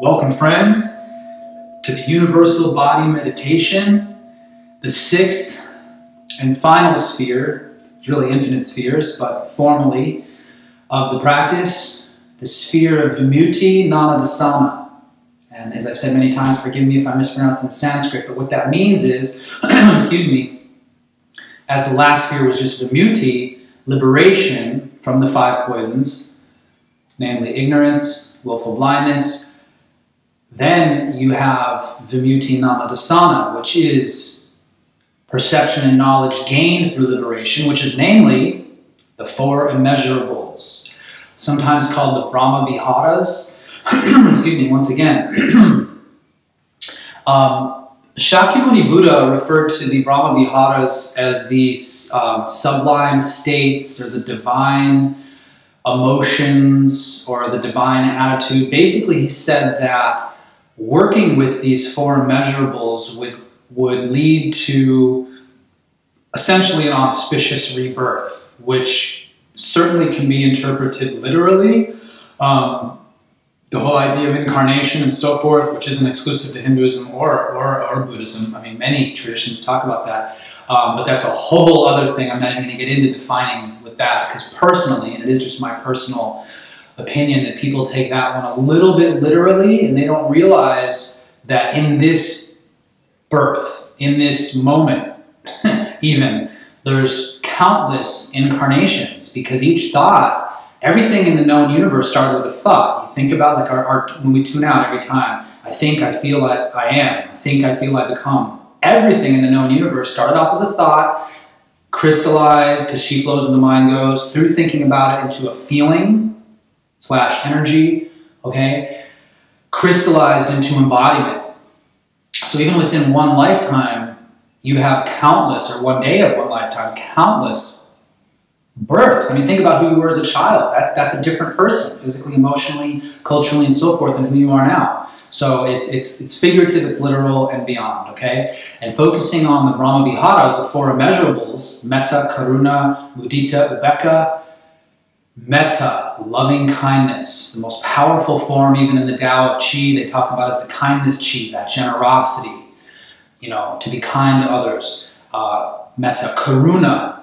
Welcome, friends, to the Universal Body Meditation, the sixth and final sphere. It's really infinite spheres, but formally, of the practice, the sphere of vimutti, nadassana. And as I've said many times, forgive me if I mispronounce in Sanskrit, but what that means is, excuse me, as the last sphere was just vimutti, liberation from the five poisons, namely ignorance, willful blindness. Then you have vimutti nadassana, which is perception and knowledge gained through liberation, which is namely the four immeasurables, sometimes called the Brahma Viharas. Excuse me, once again. Shakyamuni Buddha referred to the Brahma Viharas as these sublime states or the divine emotions or the divine attitude. Basically, he said that working with these four immeasurables would lead to essentially an auspicious rebirth, which certainly can be interpreted literally. The whole idea of incarnation and so forth, which isn't exclusive to Hinduism or Buddhism. I mean, many traditions talk about that. But that's a whole other thing. I'm not even going to get into defining with that, because personally, and it is just my personal opinion, that people take that one a little bit literally, and they don't realize that in this birth, in this moment, even, there's countless incarnations, because each thought, everything in the known universe started with a thought. You think about like when we tune out every time, I think, I feel, I am, I think, I feel, I become. Everything in the known universe started off as a thought, crystallized, because she flows when the mind goes, through thinking about it into a feeling / energy, okay, crystallized into embodiment. So even within one lifetime, you have countless, or one day of one lifetime, countless births. I mean, think about who you were as a child. That's a different person, physically, emotionally, culturally, and so forth, than who you are now. So it's figurative, it's literal, and beyond, okay? And focusing on the Brahma Viharas, the four immeasurables, metta, karuna, mudita, upekkha. Metta, loving kindness, the most powerful form even in the Tao of Qi, they talk about as the kindness Qi, that generosity, you know, to be kind to others. Metta, karuna,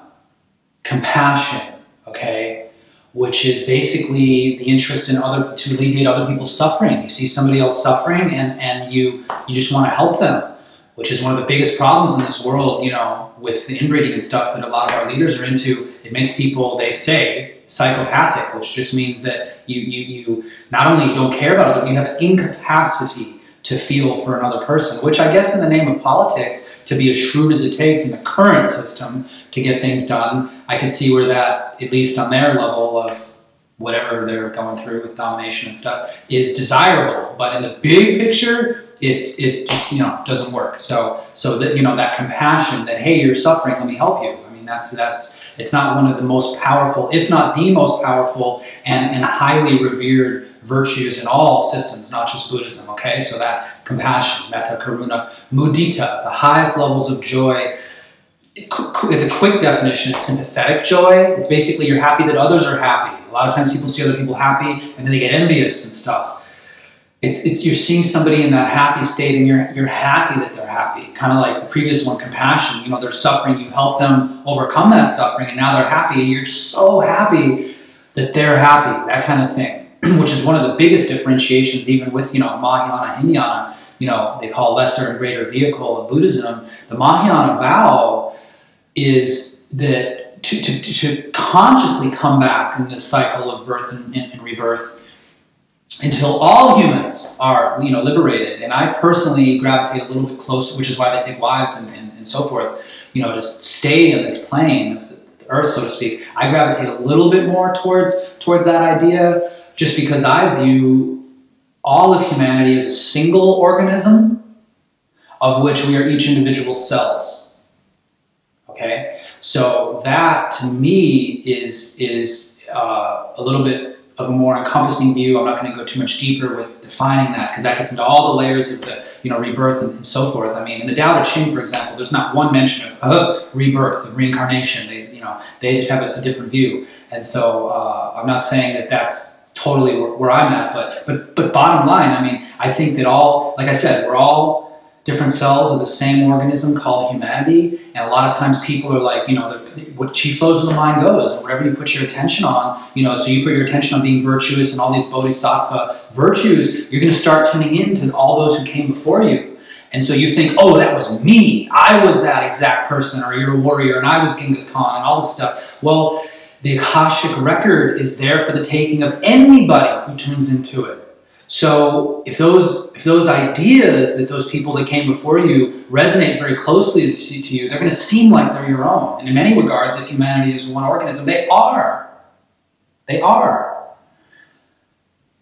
compassion, okay, which is basically the interest in to alleviate other people's suffering. You see somebody else suffering and you just want to help them, which is one of the biggest problems in this world, you know, with the inbreeding and stuff that a lot of our leaders are into. It makes people, they say, psychopathic, which just means that you not only don't care about it, but you have an incapacity to feel for another person, which I guess in the name of politics, to be as shrewd as it takes in the current system to get things done, I can see where that, at least on their level of whatever they're going through with domination and stuff, is desirable. But in the big picture, it just, you know, doesn't work. So that, you know, that compassion that, hey, you're suffering, let me help you. I mean, it's not one of the most powerful, if not the most powerful and highly revered virtues in all systems, not just Buddhism, okay? So that compassion, metta, karuna, mudita, the highest levels of joy. It's a quick definition of sympathetic joy. It's basically you're happy that others are happy. A lot of times people see other people happy and then they get envious and stuff. It's you're seeing somebody in that happy state and you're happy that they're happy. Kind of like the previous one, compassion. You know, they're suffering, you help them overcome that suffering, and now they're happy, and you're so happy that they're happy, that kind of thing. Which is one of the biggest differentiations, even with, you know, Mahayana, Hinayana, you know, they call lesser and greater vehicle of Buddhism. The Mahayana vow is that to consciously come back in this cycle of birth and rebirth, until all humans are, you know, liberated. And I personally gravitate a little bit closer, which is why they take wives and so forth, you know, to stay in this plane of the earth, so to speak. I gravitate a little bit more towards that idea, just because I view all of humanity as a single organism, of which we are each individual cells. Okay? So that, to me, is a little bit of a more encompassing view. I'm not going to go too much deeper with defining that, because that gets into all the layers of the, you know, rebirth and so forth. I mean, in the Tao Te Ching, for example, there's not one mention of rebirth, of reincarnation. They, you know, they just have a different view. And so I'm not saying that that's totally where I'm at. But bottom line, I mean, I think that all, like I said, we're all different cells of the same organism called humanity. And a lot of times people are like, you know, what chi flows when the mind goes, and whatever you put your attention on, you know, so you put your attention on being virtuous and all these bodhisattva virtues, you're going to start tuning into all those who came before you. And so you think, oh, that was me. I was that exact person, or you're a warrior, and I was Genghis Khan, and all this stuff. Well, the Akashic record is there for the taking of anybody who tunes into it. So if those ideas that those people that came before you resonate very closely to you, they're going to seem like they're your own. And in many regards, if humanity is one organism, they are. They are.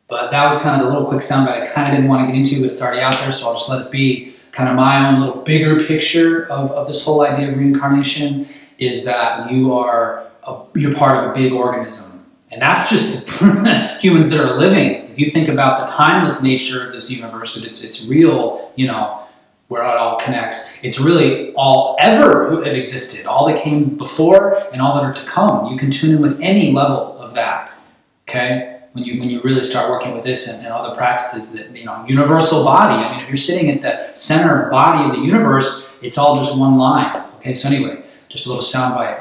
But that was kind of the little quick soundbite I kind of didn't want to get into, but it's already out there, so I'll just let it be. Kind of my own little bigger picture of this whole idea of reincarnation is that you're part of a big organism. And that's just humans that are living. If you think about the timeless nature of this universe, it's real, you know, where it all connects. It's really all ever have existed, all that came before and all that are to come. You can tune in with any level of that, okay? When you really start working with this and other practices that, you know, universal body. I mean, if you're sitting at the center body of the universe, it's all just one line, okay? So anyway, just a little soundbite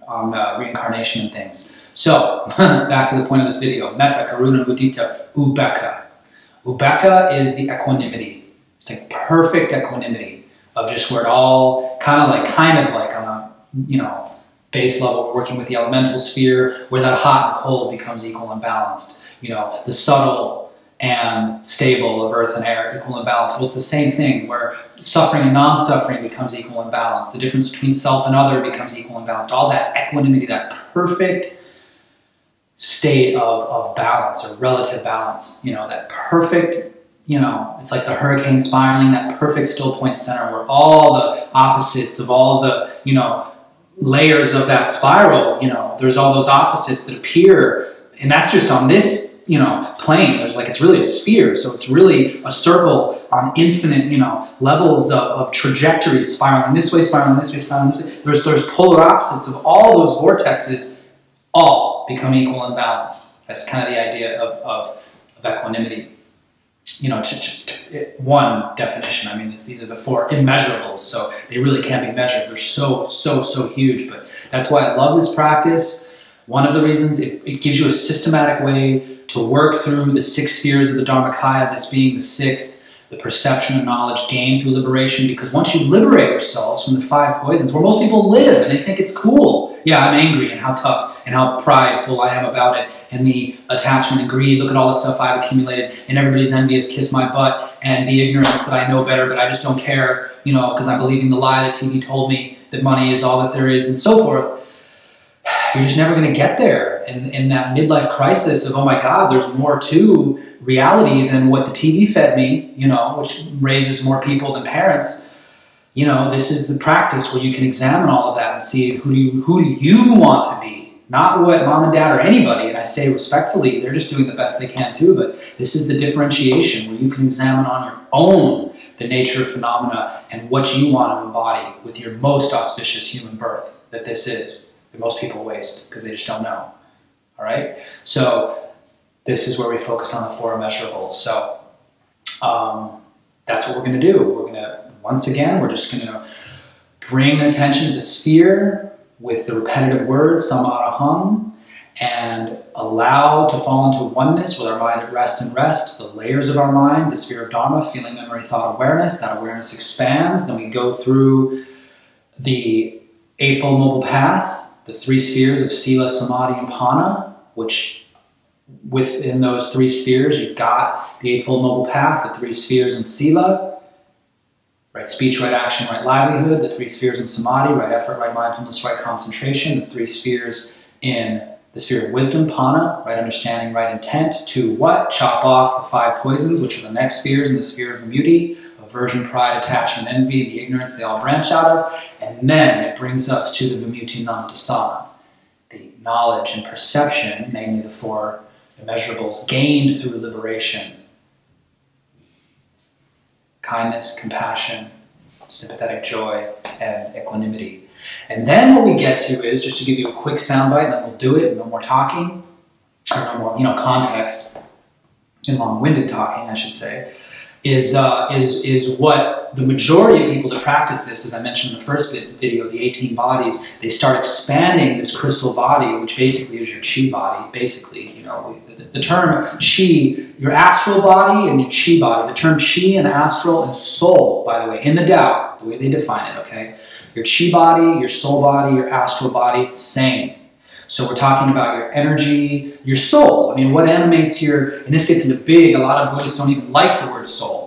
on reincarnation and things. So, back to the point of this video. Metta, Karuna, Mudita, Upekkha. Upekkha is the equanimity. It's like perfect equanimity of just where it all kind of like on a, you know, base level, working with the elemental sphere, where that hot and cold becomes equal and balanced. You know, the subtle and stable of earth and air equal and balanced. Well, it's the same thing where suffering and non-suffering becomes equal and balanced. The difference between self and other becomes equal and balanced. All that equanimity, that perfect state of balance or relative balance, you know, that perfect, you know, it's like the hurricane spiraling, that perfect still point center where all the opposites of all the, you know, layers of that spiral, you know, there's all those opposites that appear, and that's just on this, you know, plane. There's like, it's really a sphere, so it's really a circle on infinite, you know, levels of trajectory, spiraling this way, spiraling this way, spiraling this way. There's polar opposites of all those vortexes, all become equal and balanced. That's kind of the idea of equanimity. You know, one definition, I mean, these are the four immeasurables, so they really can't be measured. They're so huge, but that's why I love this practice. One of the reasons, it gives you a systematic way to work through the 6 spheres of the Dharmakaya, this being the 6th, the perception and knowledge gained through liberation, because once you liberate yourselves from the 5 poisons, where most people live and they think it's cool. Yeah, I'm angry, and how tough and how prideful I am about it, and the attachment and greed, look at all the stuff I've accumulated, and everybody's envious, kiss my butt, and the ignorance that I know better, but I just don't care, you know, because I'm believing the lie that TV told me that money is all that there is, and so forth. You're just never going to get there. In that midlife crisis of, oh my God, there's more to reality than what the TV fed me, you know, which raises more people than parents. You know, this is the practice where you can examine all of that and see who do you want to be, not what mom and dad or anybody, and I say respectfully, they're just doing the best they can too, but this is the differentiation where you can examine on your own the nature of phenomena and what you want to embody with your most auspicious human birth that this is. That most people waste because they just don't know. All right? So this is where we focus on the 4 immeasurables. So that's what we're going to do. We're going to, once again, we're just going to bring attention to the sphere with the repetitive words, samaraham, and allow to fall into oneness with our mind at rest and rest, the layers of our mind, the sphere of Dharma, feeling, memory, thought, awareness. That awareness expands. Then we go through the Eightfold Noble Path, the 3 spheres of Sila, Samadhi, and Panna, which within those 3 spheres, you've got the Eightfold Noble Path, the 3 spheres in Sila, right speech, right action, right livelihood, the 3 spheres in Samadhi, right effort, right mindfulness, right concentration, the 3 spheres in the sphere of wisdom, Panna, right understanding, right intent, to what? Chop off the 5 poisons, which are the next spheres in the sphere of vimutti, aversion, pride, attachment, envy, the ignorance they all branch out of, and then it brings us to the vimutti nadassana, the knowledge and perception, namely the 4 immeasurables gained through liberation. Kindness, compassion, sympathetic joy, and equanimity. And then what we get to is, just to give you a quick soundbite, and then we'll do it, no more talking, or no more, context, and long-winded talking, I should say, is what the majority of people that practice this, as I mentioned in the first video, the 18 bodies, they start expanding this crystal body, which basically is your chi body. Basically, the term chi, your astral body and your chi body, the term chi and astral and soul, by the way, in the Tao, the way they define it, okay? Your chi body, your soul body, your astral body, same. So we're talking about your energy, your soul. I mean, what animates your, and this gets into big, a lot of Buddhists don't even like the word soul.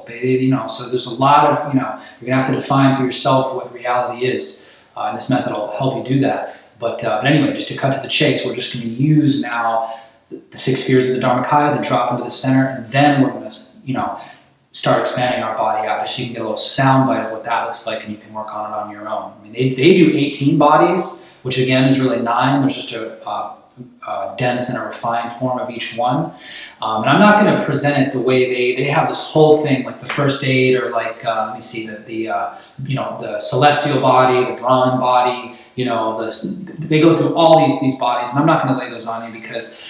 So there's a lot of, you're going to have to define for yourself what reality is. And this method will help you do that. But anyway, just to cut to the chase, we're just going to use now the 6 spheres of the Dharmakaya, then drop into the center, and then we're going to, start expanding our body out just so you can get a little sound bite of what that looks like, and you can work on it on your own. I mean, they do 18 bodies, which again is really 9. There's just a dense and a refined form of each one. And I'm not going to present it the way they have this whole thing, like the first 8, or like, let me see, the celestial body, the Brahman body, they go through all these bodies, and I'm not going to lay those on you because,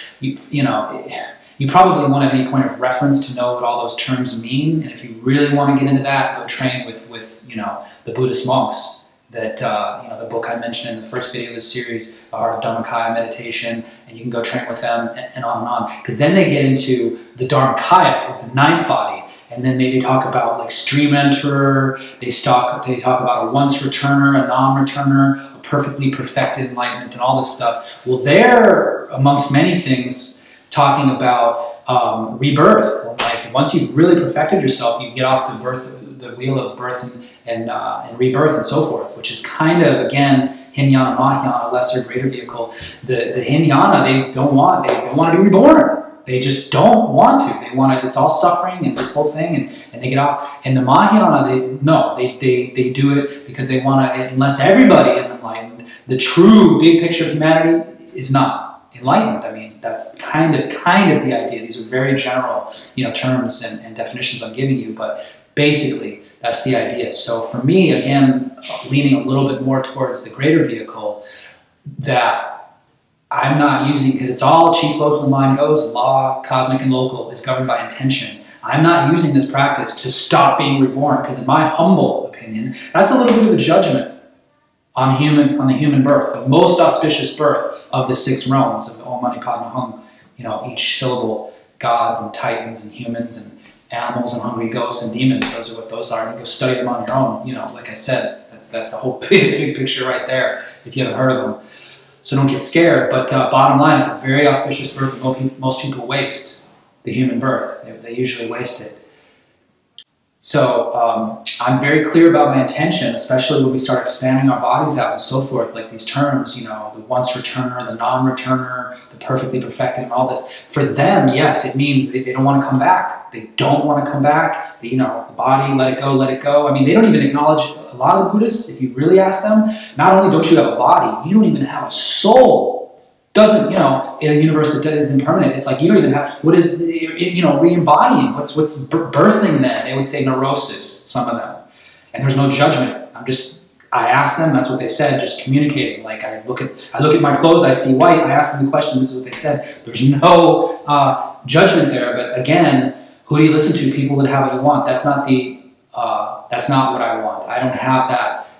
you probably won't have any point of reference to know what all those terms mean. And if you really want to get into that, go train with the Buddhist monks. That, the book I mentioned in the first video of this series, The Heart of Dharmakaya Meditation, and you can go train with them and on. Because then they get into the Dharmakaya, is the 9th body. And then they talk about like stream enterer, they talk about a once returner, a non-returner, a perfectly perfected enlightenment, and all this stuff. Well, they're, amongst many things, talking about rebirth. Like once you've really perfected yourself, you get off the wheel of birth and rebirth and so forth, which is kind of, again, Hinayana, Mahayana, lesser, greater vehicle. The Hinayana, they don't want to be reborn. They just don't want to. They want to, it's all suffering and this whole thing, and they get off. And the Mahayana, they do it because they want to, unless everybody is enlightened, the true big picture of humanity is not enlightened. I mean, that's kind of the idea. These are very general, terms and definitions I'm giving you, but basically, that's the idea. So for me, again, leaning a little bit more towards the greater vehicle, that I'm not using, because it's all chi flows when the mind goes, law, cosmic and local, is governed by intention. I'm not using this practice to stop being reborn, because in my humble opinion, that's a little bit of a judgment on the human birth, the most auspicious birth of the 6 realms of Om Mani Padme Hum. Each syllable, gods and titans and humans and animals and hungry ghosts and demons, those are what those are. You go study them on your own. Like I said, that's a whole big picture right there if you haven't heard of them. So don't get scared, but bottom line, it's a very auspicious birth that most people waste, the human birth. They usually waste it. So I'm very clear about my intention, especially when we start expanding our bodies out and so forth, like these terms, the once returner, the non-returner, the perfectly perfected, and all this. For them, yes, it means they don't want to come back. They don't want to come back. The body, let it go, let it go. I mean, they don't even acknowledge, a lot of the Buddhists, if you really ask them, not only don't you have a body, you don't even have a soul. Doesn't, in a universe that is impermanent, it's like you don't even have, what is, re-embodying? What's birthing then? They would say neurosis, some of them. And there's no judgment. I asked them, that's what they said, just communicating. Like I look at my clothes, I see white, I ask them the question, this is what they said. There's no judgment there, but again, who do you listen to? People that have what you want. That's not what I want. I don't have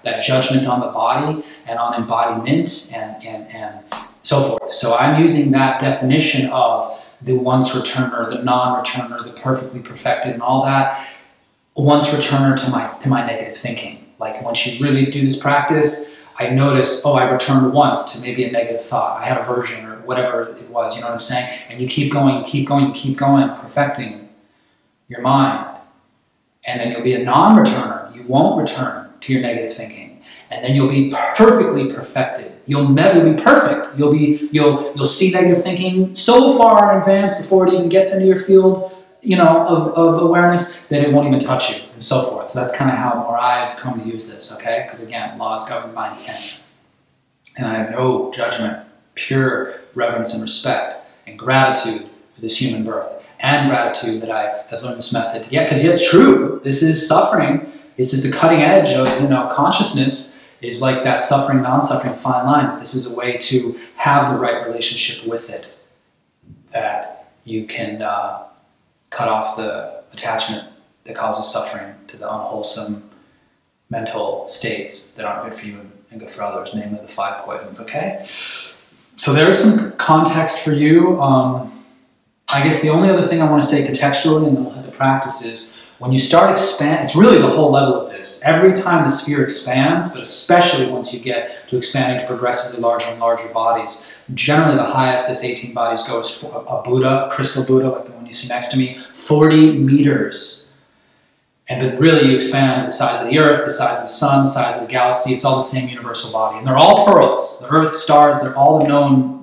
that judgment on the body and on embodiment and so forth. So I'm using that definition of the once returner, the non-returner, the perfectly perfected, and all that. Once returner to my negative thinking. Like once you really do this practice, I notice, oh, I returned once to maybe a negative thought. I had aversion or whatever it was. You know what I'm saying? And you keep going, you keep going, you keep going, perfecting your mind, and then you'll be a non-returner. You won't return to your negative thinking, and then you'll be perfectly perfected. You'll be perfect. You'll see negative thinking so far in advance before it even gets into your field, of awareness, that it won't even touch you, and so forth. So that's kind of how more I've come to use this. Okay, because again, law is governed by intent, and I have no judgment, pure reverence and respect and gratitude for this human birth, and gratitude that I have learned this method to get. Because it's true. This is suffering. This is the cutting edge of consciousness. Is like that suffering, non-suffering fine line. This is a way to have the right relationship with it. that you can cut off the attachment that causes suffering to the unwholesome mental states that aren't good for you and good for others, namely the 5 poisons, okay? So there's some context for you. I guess the only other thing I want to say contextually, and then we'll hit the practice, is when you start expand, it's really the whole level of this. Every time the sphere expands, but especially once you get to expanding to progressively larger and larger bodies, generally the highest this 18 bodies go is for a Buddha, a crystal Buddha, like the one you see next to me, 40 meters. And then really you expand to the size of the earth, the size of the sun, the size of the galaxy. It's all the same universal body. And they're all pearls. The earth, stars, they're all the known,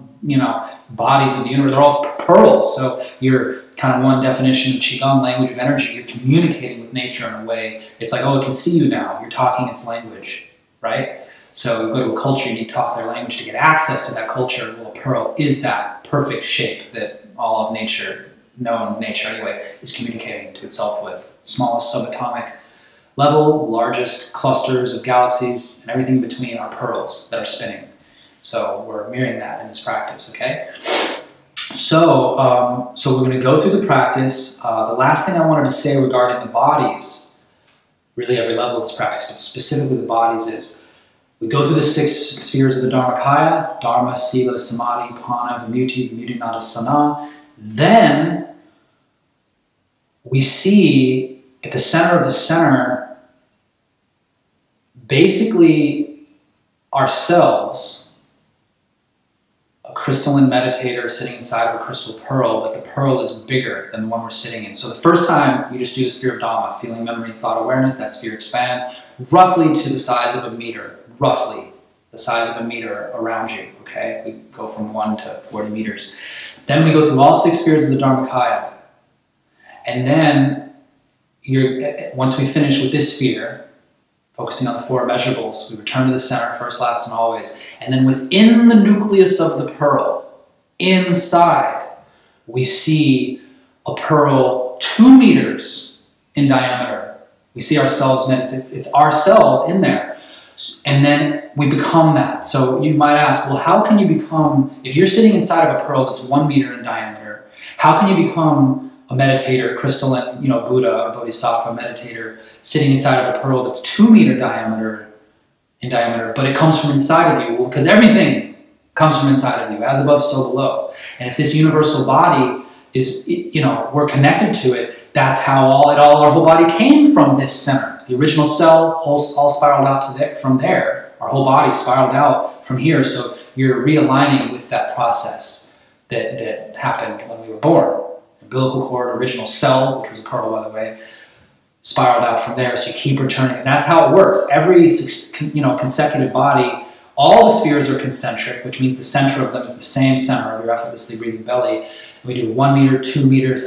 bodies of the universe. They're all pearls. So you're kind of one definition of Qigong, language of energy. You're communicating with nature in a way. It's like, oh, it can see you now. You're talking its language, right? So you go to a culture, you need to talk their language to get access to that culture. Well, a pearl is that perfect shape that all of nature, known nature anyway, is communicating to itself with. Smallest subatomic level, largest clusters of galaxies, and everything in between are pearls that are spinning. So we're mirroring that in this practice, okay? So, so we're going to go through the practice. The last thing I wanted to say regarding the bodies, really every level of this practice, but specifically the bodies, is we go through the 6 spheres of the Dharmakaya: Dharma, Sila, Samadhi, Pana, Vimutti, Nadassana. Then we see at the center of the center, basically ourselves, a crystalline meditator sitting inside of a crystal pearl, but the pearl is bigger than the one we're sitting in. So the first time you just do the sphere of Dhamma, feeling, memory, thought, awareness, that sphere expands roughly to the size of a meter, roughly the size of a meter around you, okay? We go from 1 to 40 meters. Then we go through all 6 spheres of the Dharmakaya. And then once we finish with this sphere, focusing on the 4 immeasurables, we return to the center, first, last, and always. And then within the nucleus of the pearl, inside, we see a pearl 2 meters in diameter. We see ourselves, it's ourselves in there. And then we become that. So you might ask, well, how can you become, if you're sitting inside of a pearl that's 1 meter in diameter, how can you become a meditator, crystalline, Buddha or Bodhisattva meditator sitting inside of a pearl that's 2 meter in diameter, but it comes from inside of you? Well, because everything comes from inside of you, as above, so below. And if this universal body is, we're connected to it, that's how our whole body came from this center. The original cell all spiraled out from there. Our whole body spiraled out from here. So you're realigning with that process that happened when we were born. Umbilical cord, original cell, which was a pearl, by the way, spiraled out from there. So you keep returning, and that's how it works. Every consecutive body, all the spheres are concentric, which means the center of them is the same center of your effortlessly breathing belly. And we do 1 meter, 2 meter,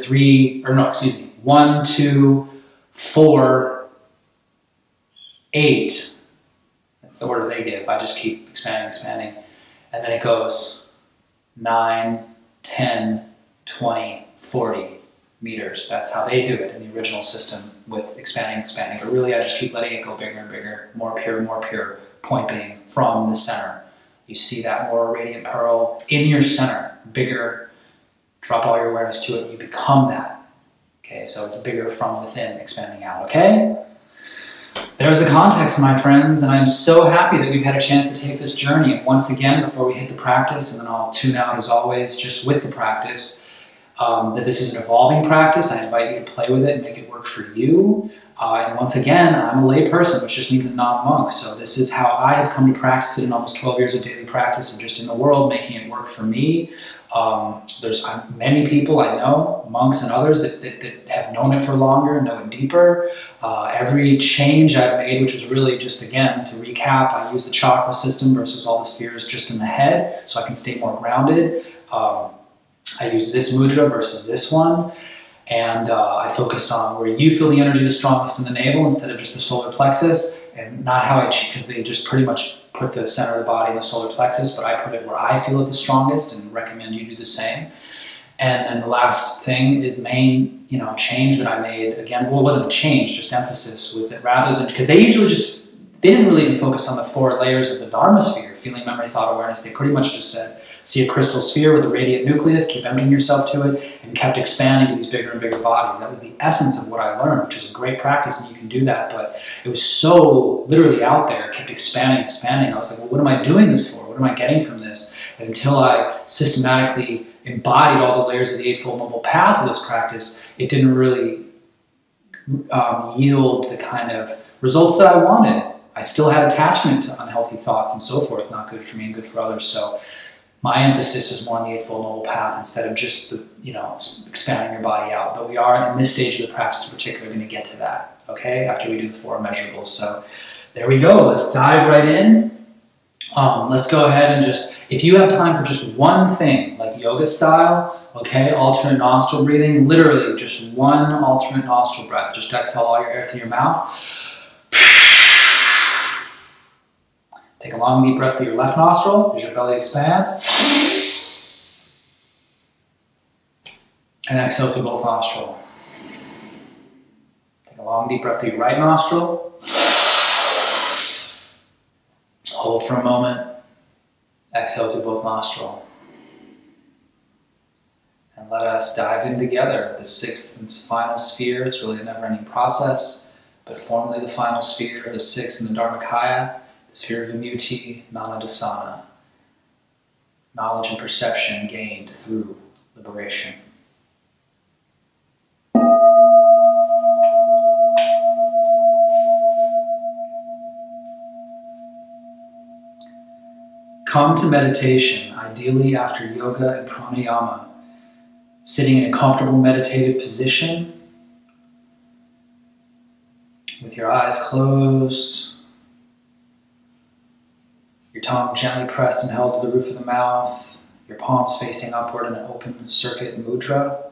1, 2, 4, 8. That's the order they give. I just keep expanding, and then it goes 9, 10, 20. 40 meters. That's how they do it in the original system, with expanding. But really, I just keep letting it go bigger and bigger, more pure, point being from the center. You see that more radiant pearl in your center, bigger, drop all your awareness to it, you become that. Okay, so it's bigger from within, expanding out, okay? There's the context, my friends, and I'm so happy that we've had a chance to take this journey. And once again, before we hit the practice, and then I'll tune out as always, just with the practice, that this is an evolving practice. I invite you to play with it and make it work for you. And once again, I'm a lay person, which just means a non-monk. So this is how I have come to practice it in almost 12 years of daily practice and just in the world, making it work for me. There's many people I know, monks and others, that have known it for longer, know it deeper. Every change I've made, which was really just, again, to recap, I use the chakra system versus all the spheres just in the head, so I can stay more grounded. I use this mudra versus this one, and I focus on where you feel the energy the strongest in the navel instead of just the solar plexus, and not how because they just pretty much put the center of the body in the solar plexus, but I put it where I feel it the strongest and recommend you do the same. And then the last thing, the main change that I made, again, well, it wasn't a change, just emphasis, was that rather than, because they didn't really even focus on the 4 layers of the Dharma sphere, feeling, memory, thought, awareness. They pretty much just said, See a crystal sphere with a radiant nucleus, keep emptying yourself to it, and kept expanding to these bigger and bigger bodies. That was the essence of what I learned, which is a great practice, and you can do that, but it was so literally out there, kept expanding, expanding. I was like, well, what am I doing this for? What am I getting from this? And until I systematically embodied all the layers of the Eightfold Noble Path of this practice, it didn't really yield the kind of results that I wanted. I still had attachment to unhealthy thoughts and so forth, not good for me and good for others. So my emphasis is more on the Eightfold Noble Path instead of just the, expanding your body out. But we are, in this stage of the practice in particular, going to get to that, okay, after we do the 4 measurables. So there we go. Let's dive right in. Let's go ahead and just, if you have time for just one thing, like yoga style, okay, alternate nostril breathing, literally just one alternate nostril breath. Just exhale all your air through your mouth. Take a long deep breath through your left nostril as your belly expands. And exhale through both nostrils. Take a long deep breath through your right nostril. Hold for a moment. Exhale through both nostrils. And let us dive in together. The 6th and final sphere. It's really a never-ending process, but formally the final sphere, the 6th in the Dharmakaya, the sphere of vimutti, nadassana. Knowledge and perception gained through liberation. Come to meditation, ideally after yoga and pranayama, sitting in a comfortable meditative position with your eyes closed, your tongue gently pressed and held to the roof of the mouth, your palms facing upward in an open circuit mudra.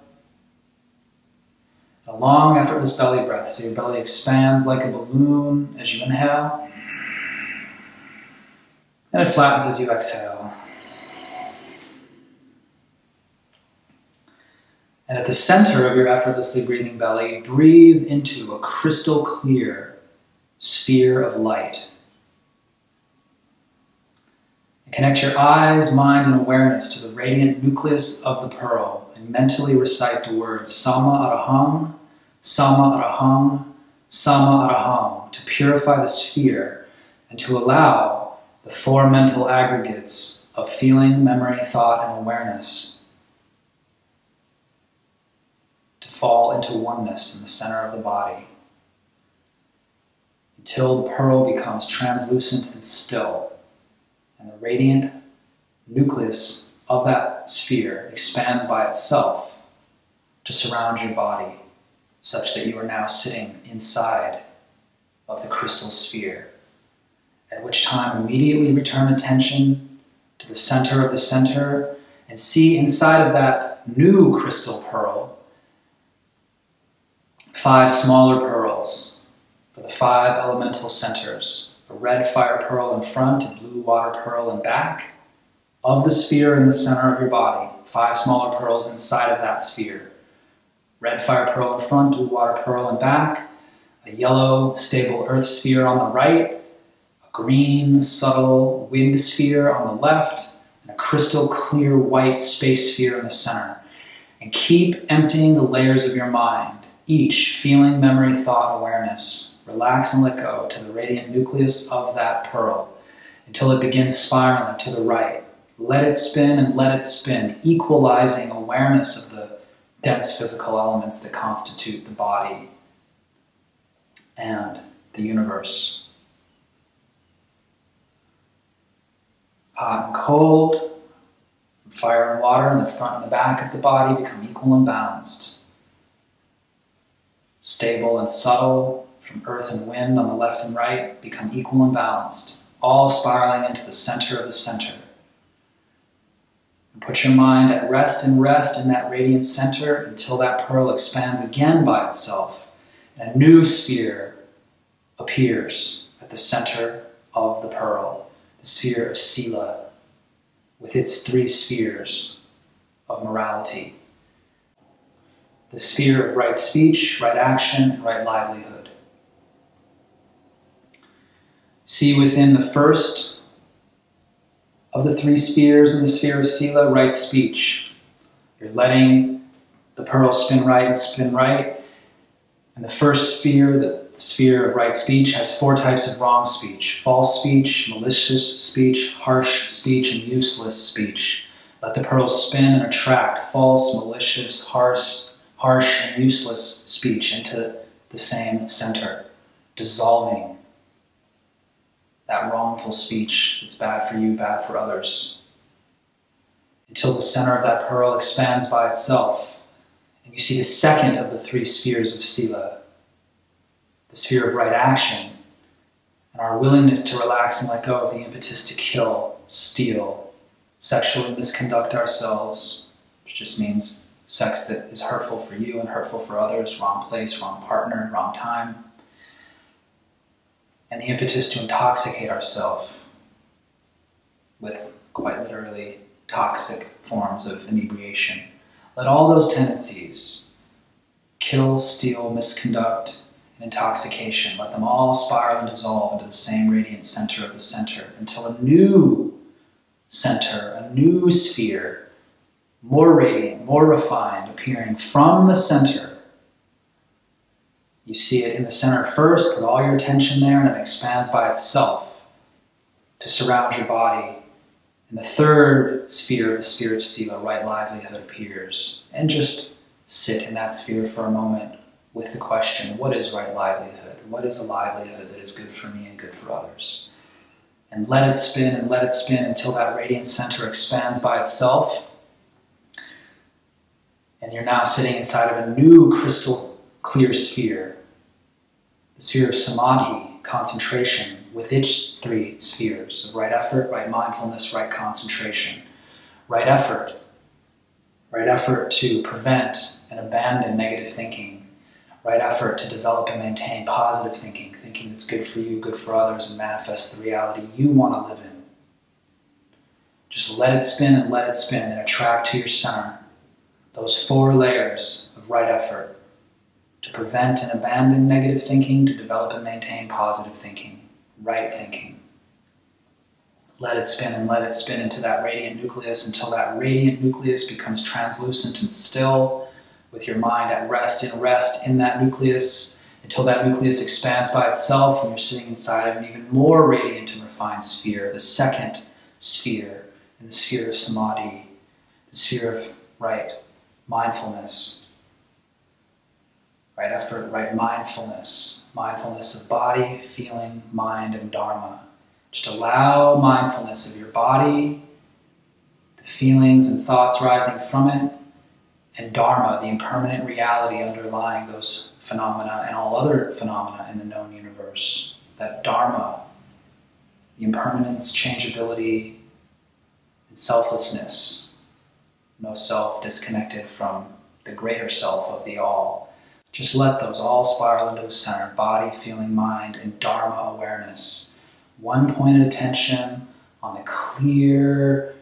A long, effortless belly breath, so your belly expands like a balloon as you inhale, and it flattens as you exhale. And at the center of your effortlessly breathing belly, breathe into a crystal clear sphere of light. And connect your eyes, mind, and awareness to the radiant nucleus of the pearl and mentally recite the words Sama Araham, Sama Araham, Sama Araham to purify the sphere and to allow the 4 mental aggregates of feeling, memory, thought, and awareness to fall into oneness in the center of the body until the pearl becomes translucent and still, and the radiant nucleus of that sphere expands by itself to surround your body, such that you are now sitting inside of the crystal sphere. At which time immediately return attention to the center of the center and see inside of that new crystal pearl 5 smaller pearls for the 5 elemental centers. A red fire pearl in front, a blue water pearl in back of the sphere in the center of your body. 5 smaller pearls inside of that sphere. Red fire pearl in front, blue water pearl in back, a yellow stable earth sphere on the right, green, subtle wind sphere on the left, and a crystal clear white space sphere in the center. And keep emptying the layers of your mind, each feeling, memory, thought, awareness. Relax and let go to the radiant nucleus of that pearl until it begins spiraling to the right. Let it spin and let it spin, equalizing awareness of the dense physical elements that constitute the body and the universe. Hot and cold, fire and water in the front and the back of the body become equal and balanced. Stable and subtle, from earth and wind on the left and right, become equal and balanced, all spiraling into the center of the center. And put your mind at rest in that radiant center until that pearl expands again by itself, and a new sphere appears at the center of the pearl. The sphere of Sila, with its 3 spheres of morality. The sphere of right speech, right action, and right livelihood. See within the first Of the three spheres in the sphere of Sila, right speech. You're letting the pearl spin right and spin right. And the first sphere, the sphere of right speech, has four types of wrong speech: false speech, malicious speech, harsh speech, and useless speech. Let the pearl spin and attract false, malicious, harsh, and useless speech into the same center, dissolving that wrongful speech that's bad for you, bad for others, until the center of that pearl expands by itself. And you see the second of the three spheres of Sila, the sphere of right action, and our willingness to relax and let go of the impetus to kill, steal, sexually misconduct ourselves, which just means sex that is hurtful for you and hurtful for others, wrong place, wrong partner, wrong time, and the impetus to intoxicate ourselves with quite literally toxic forms of inebriation. Let all those tendencies, kill, steal, misconduct, and intoxication, let them all spiral and dissolve into the same radiant center of the center until a new center, a new sphere, more radiant, more refined, appearing from the center. You see it in the center first, put all your attention there, and it expands by itself to surround your body. And the third sphere, the sphere of Sila, right livelihood, appears. And just sit in that sphere for a moment with the question, what is right livelihood? What is a livelihood that is good for me and good for others? And let it spin and let it spin until that radiant center expands by itself. And you're now sitting inside of a new crystal clear sphere, the sphere of Samadhi, concentration, with its three spheres of right effort, right mindfulness, right concentration. Right effort to prevent and abandon negative thinking. Right effort to develop and maintain positive thinking, thinking that's good for you, good for others, and manifest the reality you want to live in. Just let it spin and attract to your center those four layers of right effort to prevent and abandon negative thinking, to develop and maintain positive thinking, right thinking. Let it spin into that radiant nucleus until that radiant nucleus becomes translucent and still, with your mind at rest in that nucleus, until that nucleus expands by itself and you're sitting inside of an even more radiant and refined sphere, the second sphere, in the sphere of Samadhi, the sphere of right mindfulness, right effort, right mindfulness, mindfulness of body, feeling, mind, and dharma. Just allow mindfulness of your body, the feelings and thoughts rising from it, and dharma, the impermanent reality underlying those phenomena and all other phenomena in the known universe. That dharma, the impermanence, changeability, and selflessness, no self disconnected from the greater self of the all. Just let those all spiral into the center, body, feeling, mind, and dharma awareness. One pointed attention on the clear,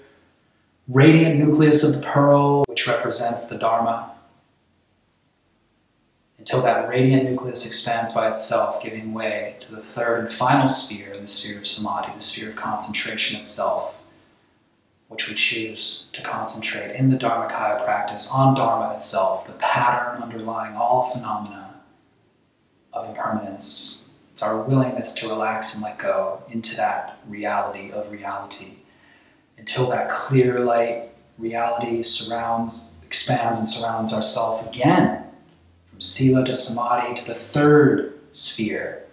radiant nucleus of the pearl, which represents the dharma, until that radiant nucleus expands by itself, giving way to the third and final sphere, the sphere of Samadhi, the sphere of concentration itself, which we choose to concentrate in the Dharmakaya practice on Dharma itself, the pattern underlying all phenomena of impermanence. It's our willingness to relax and let go into that reality of reality, until that clear light reality expands and surrounds ourselves again, from Sila to Samadhi to the third sphere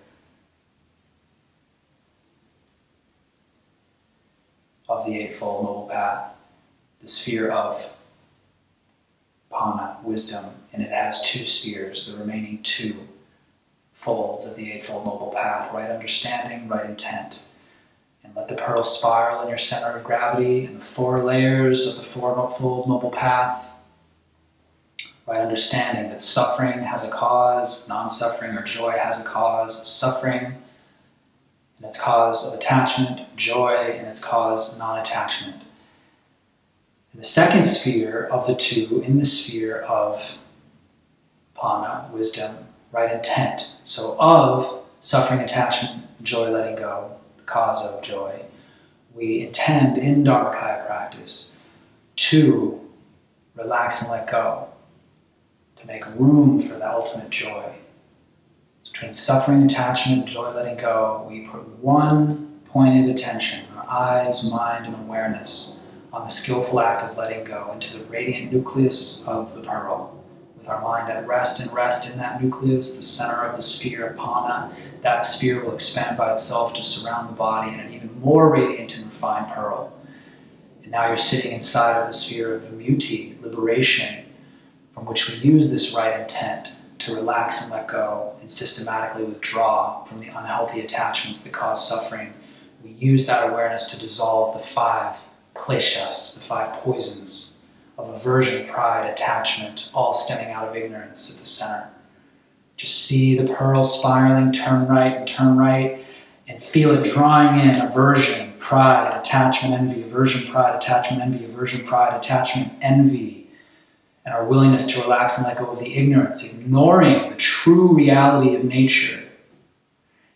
of the Eightfold Noble Path, the sphere of Pana, wisdom, and it has two spheres, the remaining two folds of the Eightfold Noble Path, right understanding, right intent. And let the pearl spiral in your center of gravity and the four layers of the Fourfold Noble Path. Right understanding that suffering has a cause, non-suffering or joy has a cause. Suffering and its cause of attachment, joy and its cause non-attachment. And the second sphere of the two, in the sphere of Pana, wisdom, right intent. So of suffering, attachment, joy, letting go, cause of joy. we intend in Dharmakaya practice to relax and let go, to make room for the ultimate joy. So between suffering, attachment, and joy letting go, we put one pointed attention, our eyes, mind, and awareness on the skillful act of letting go into the radiant nucleus of the pearl. With our mind at rest and rest in that nucleus, the center of the sphere, Apana, that sphere will expand by itself to surround the body in an even more radiant and refined pearl. And now you're sitting inside of the sphere of vimutti, liberation, from which we use this right intent to relax and let go and systematically withdraw from the unhealthy attachments that cause suffering. We use that awareness to dissolve the 5 kleshas, the 5 poisons of aversion, pride, attachment, all stemming out of ignorance at the center. Just see the pearl spiraling, turn right, and feel it drawing in aversion, pride, attachment, envy, aversion, pride, attachment, envy, aversion, pride, attachment, envy. And our willingness to relax and let go of the ignorance, ignoring the true reality of nature,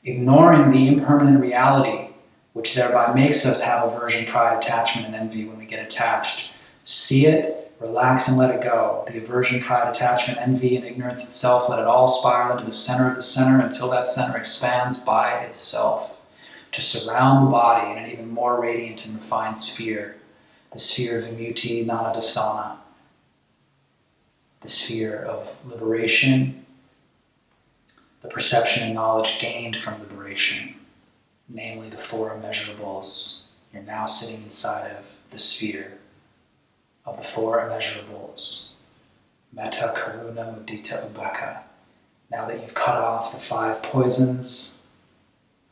ignoring the impermanent reality, which thereby makes us have aversion, pride, attachment, and envy when we get attached. See it, relax and let it go. The aversion, pride, attachment, envy, and ignorance itself, let it all spiral into the center of the center until that center expands by itself to surround the body in an even more radiant and refined sphere, the sphere of vimutti, nadassana, the sphere of liberation, the perception and knowledge gained from liberation, namely the 4 immeasurables. You're now sitting inside of the sphere of the 4 immeasurables. Metta, Karuna, Mudita, Ubbeka. Now that you've cut off the 5 poisons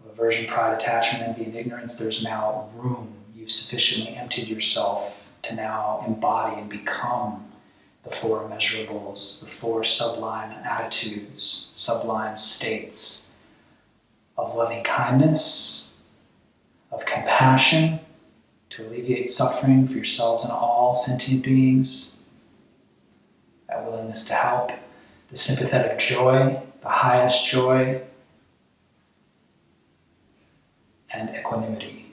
of aversion, pride, attachment, envy, and ignorance, there's now room. You've sufficiently emptied yourself to now embody and become the 4 immeasurables, the 4 sublime attitudes, sublime states of loving kindness, of compassion to alleviate suffering for yourselves and all sentient beings, that willingness to help, the sympathetic joy, the highest joy, and equanimity.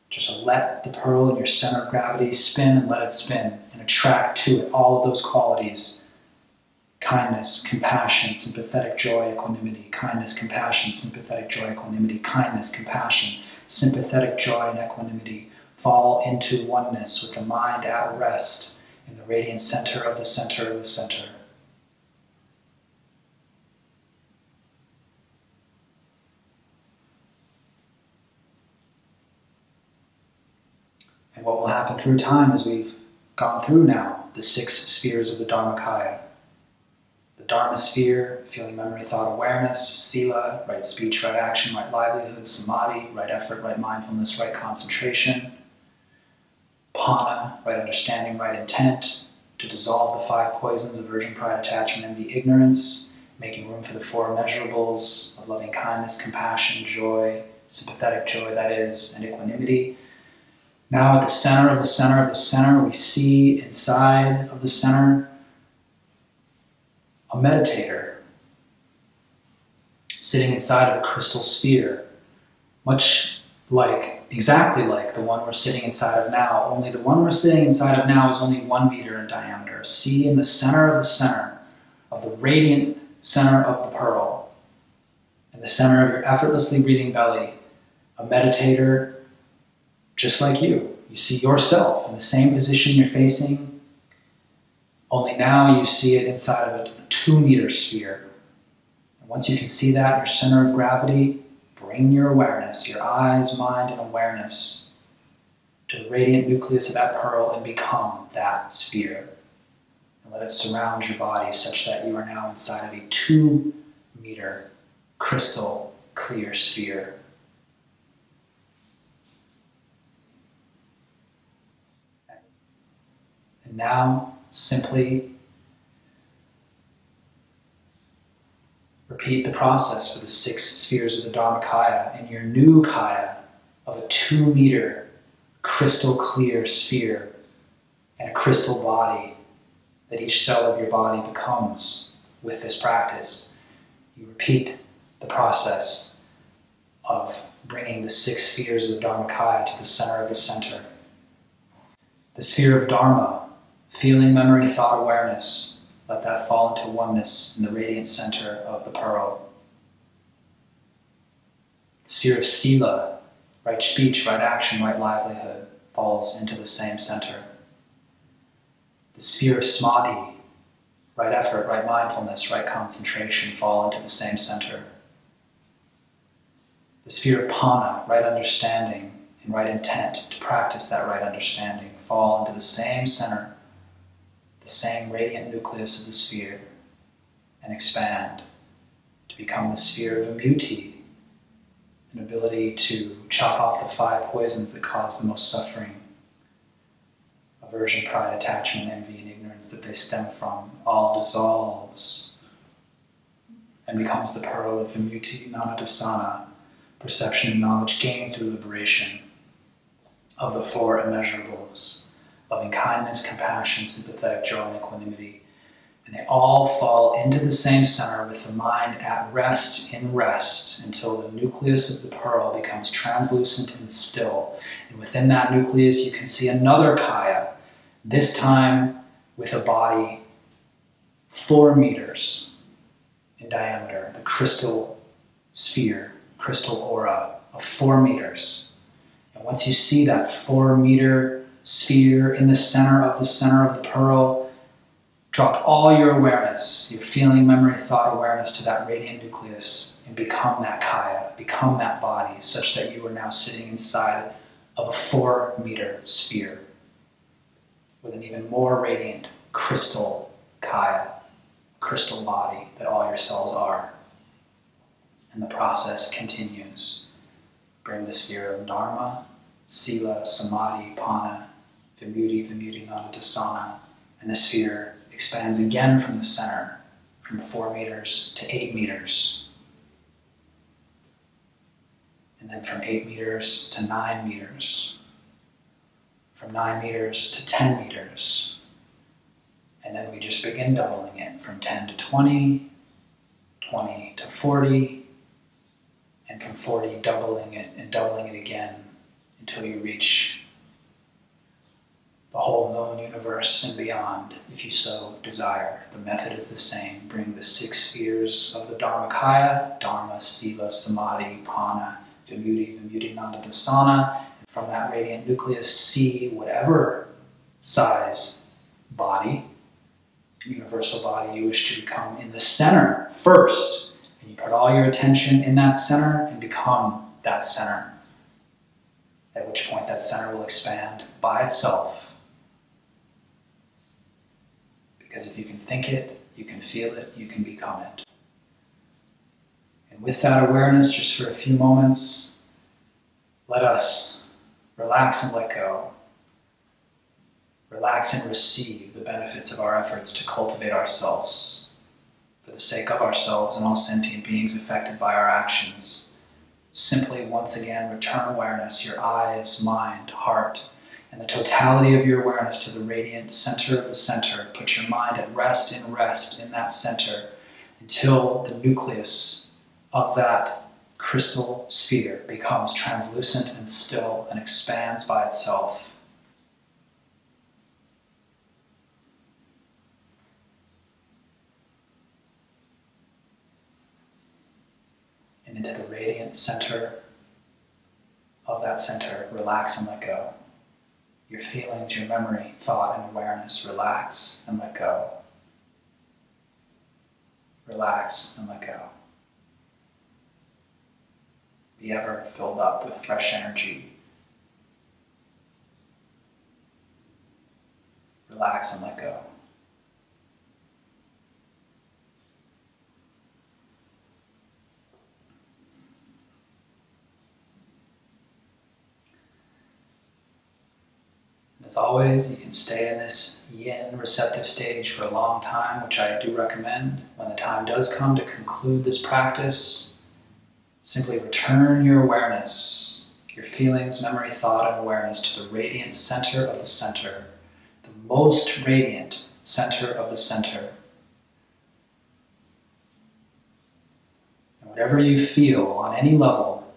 Just let the pearl in your center of gravity spin and let it spin and attract to it all of those qualities. Kindness, compassion, sympathetic joy, equanimity. Kindness, compassion, sympathetic joy, equanimity. Kindness, compassion, sympathetic joy, and equanimity. Fall into oneness with the mind at rest in the radiant center of the center of the center. And what will happen through time as we've gone through now the 6 spheres of the Dharmakaya. The Dharma sphere, feeling, memory, thought, awareness, sila, right speech, right action, right livelihood, samadhi, right effort, right mindfulness, right concentration, Pana, right understanding, right intent, to dissolve the 5 poisons, aversion, pride, attachment, envy, ignorance, making room for the 4 immeasurables of loving kindness, compassion, joy, sympathetic joy, that is, and equanimity. Now at the center of the center of the center, we see inside of the center a meditator sitting inside of a crystal sphere, much like, exactly like the one we're sitting inside of now, only the one we're sitting inside of now is only 1 meter in diameter. See in the center of the radiant center of the pearl, in the center of your effortlessly breathing belly, a meditator just like you. You see yourself in the same position you're facing, only now you see it inside of a 2-meter sphere. And once you can see that in your center of gravity, bring your awareness, your eyes, mind, and awareness to the radiant nucleus of that pearl and become that sphere. And let it surround your body such that you are now inside of a 2-meter crystal clear sphere. And now, simply repeat the process for the 6 spheres of the Dharmakaya in your new kaya of a 2-meter crystal clear sphere and a crystal body that each cell of your body becomes with this practice. You repeat the process of bringing the 6 spheres of the Dharmakaya to the center of the center. The sphere of Dharma, feeling, memory, thought, awareness, let that fall into oneness in the radiant center of the pearl. The sphere of Sila, right speech, right action, right livelihood, falls into the same center. The sphere of Samadhi, right effort, right mindfulness, right concentration, fall into the same center. The sphere of Pana, right understanding and right intent to practice that right understanding, fall into the same center, the same radiant nucleus of the sphere, and expand to become the sphere of vimutti, an ability to chop off the 5 poisons that cause the most suffering: aversion, pride, attachment, envy, and ignorance that they stem from, all dissolves and becomes the pearl of vimutti, nadassana, perception and knowledge gained through liberation of the 4 immeasurables: loving kindness, compassion, sympathetic joy, and equanimity. And they all fall into the same center with the mind at rest in rest until the nucleus of the pearl becomes translucent and still. And within that nucleus you can see another kaya, this time with a body 4 meters in diameter, the crystal sphere, crystal aura of 4 meters. And once you see that 4-meter sphere in the center of the pearl, drop all your awareness, your feeling, memory, thought, awareness to that radiant nucleus and become that kaya, become that body, such that you are now sitting inside of a 4-meter sphere with an even more radiant crystal kaya, crystal body that all your cells are. And the process continues. Bring the sphere of Dharma, Sila, Samadhi, Pana, vimutti, nadassana, and the sphere expands again from the center, from 4 meters to 8 meters. And then from 8 meters to 9 meters. From 9 meters to 10 meters. And then we just begin doubling it from 10 to 20, 20 to 40, and from 40 doubling it and doubling it again until you reach the whole known universe and beyond, if you so desire. The method is the same. Bring the 6 spheres of the Dharmakaya, Dharma, Sila, Samadhi, Pana, vimutti, nadassana, and from that radiant nucleus see whatever size body, universal body you wish to become in the center first. And you put all your attention in that center and become that center. At which point that center will expand by itself. Because if you can think it, you can feel it, you can become it. And with that awareness, just for a few moments, let us relax and let go. Relax and receive the benefits of our efforts to cultivate ourselves for the sake of ourselves and all sentient beings affected by our actions. Simply, once again, return awareness, your eyes, mind, heart, and the totality of your awareness to the radiant center of the center. Put your mind at rest in that center until the nucleus of that crystal sphere becomes translucent and still and expands by itself. And into the radiant center of that center, relax and let go. Your feelings, your memory, thought, and awareness, relax and let go. Relax and let go. Be ever filled up with fresh energy. Relax and let go. As always, you can stay in this yin receptive stage for a long time, which I do recommend. When the time does come to conclude this practice, simply return your awareness, your feelings, memory, thought, and awareness to the radiant center of the center, the most radiant center of the center. And whatever you feel on any level,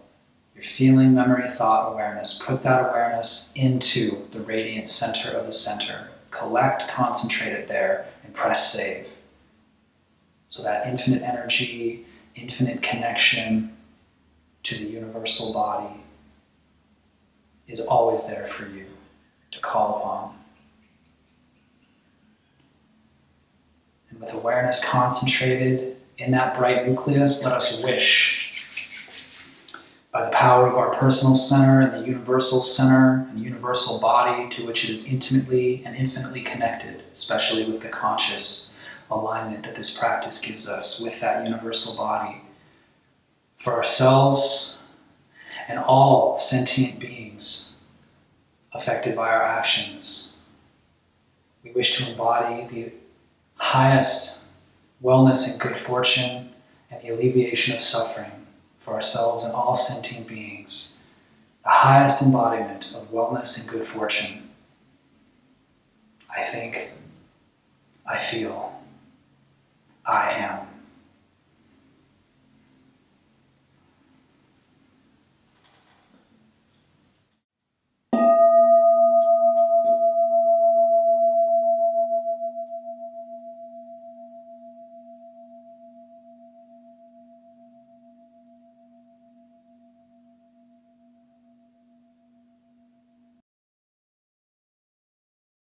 your feeling, memory, thought, awareness. Put that awareness into the radiant center of the center. Collect, concentrate it there, and press save. So that infinite energy, infinite connection to the universal body is always there for you to call upon. And with awareness concentrated in that bright nucleus, let us wish, by the power of our personal center and the universal center and universal body to which it is intimately and infinitely connected, especially with the conscious alignment that this practice gives us with that universal body, for ourselves and all sentient beings affected by our actions. We wish to embody the highest wellness and good fortune and the alleviation of suffering for ourselves and all sentient beings, the highest embodiment of wellness and good fortune. I think, I feel.